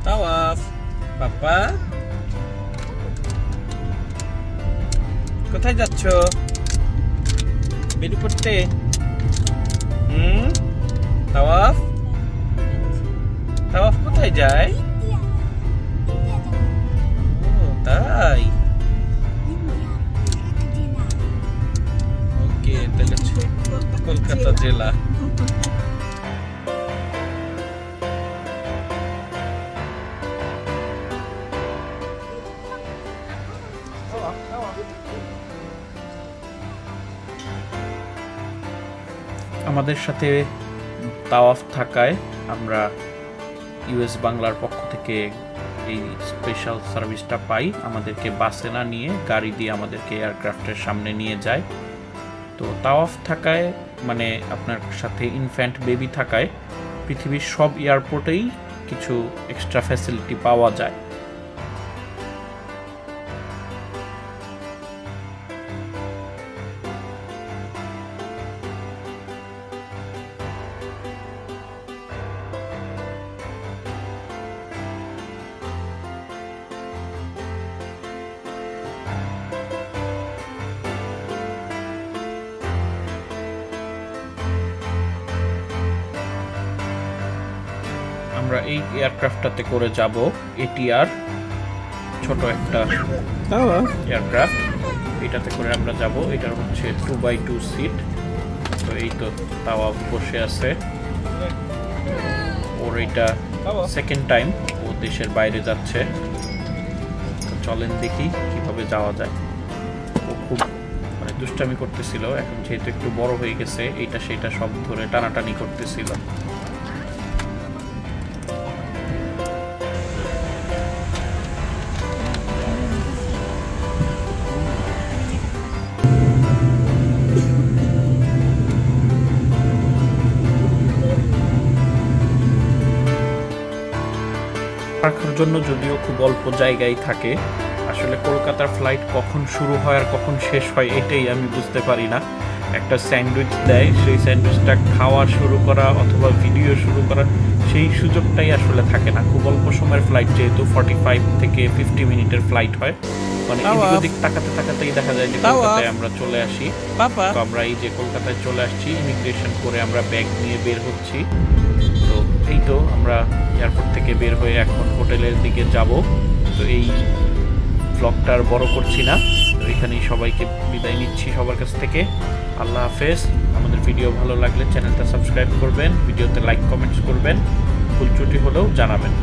তাওয়াফ পাপা কোথায় যাচ্ছ? বেডু করতে? তাওয়াফ তাওয়াফ কোথায় যায়? ও তাই, ওকে তাহলে কলকাতা জেলা। আমাদের সাথে তাওয়াফ থাকায় আমরা ইউএস বাংলার পক্ষ থেকে এই স্পেশাল সার্ভিসটা পাই। আমাদেরকে বাসে না নিয়ে গাড়ি দিয়ে আমাদেরকে এয়ারক্রাফটের সামনে নিয়ে যায়। তো তাওয়াফ থাকায় মানে আপনার সাথে ইনফ্যান্ট বেবি থাকায় পৃথিবীর সব এয়ারপোর্টেই কিছু এক্সট্রা ফ্যাসিলিটি পাওয়া যায়। আমরা এই এয়ারক্রাফটটাতে করে যাব এটিআর, ছোট একটা এয়ারক্রাফট। এটাতে করে আমরা যাব। এটার হচ্ছে 2x2 সিট। তো এই তো তাওয়াফ বসে আছে। ওর এটা সেকেন্ড টাইম ও দেশের বাইরে যাচ্ছে। চলেন দেখি কিভাবে যাওয়া যায়। ও খুব মানে দুষ্টামি করতেছিল। এখন যেহেতু একটু বড় হয়ে গেছে, এইটা সেটা সব ধরে টানাটানি করতেছিল। রাখার জন্য যদিও খুব অল্প জায়গায় থাকে। আসলে কলকাতার ফ্লাইট কখন শুরু হয় আর কখন শেষ হয় এটাই আমি বুঝতে পারি না। একটা স্যান্ডউইচ দেয়, সেই স্যান্ডউইচটা খাওয়া শুরু করা অথবা ভিডিও শুরু করা সেই সুযোগটাই আসলে থাকে না। খুব অল্প সময়ের ফ্লাইট, যেহেতু 45 থেকে 50 মিনিটের ফ্লাইট হয়, মানে এদিক ওদিক তাকাতে তাকাতেই দেখা যায় যে কলকাতায় আমরা চলে আসি। তো আমরা এই যে কলকাতায় চলে আসছি, ইমিগ্রেশন করে আমরা ব্যাগ নিয়ে বের হচ্ছি। তো এই তো আমরা এয়ারপোর্ট থেকে বের হয়ে এখন হোটেলের দিকে যাব। তো এই ব্লগটা আর বড় করছি না, তো এখানেই সবাইকে বিদায় নিচ্ছি সবার কাছ থেকে। আল্লাহ হাফেজ। আমাদের ভিডিও ভালো লাগলে চ্যানেলটা সাবস্ক্রাইব করবেন, ভিডিওতে লাইক কমেন্টস করবেন, ভুল ত্রুটি হলেও জানাবেন।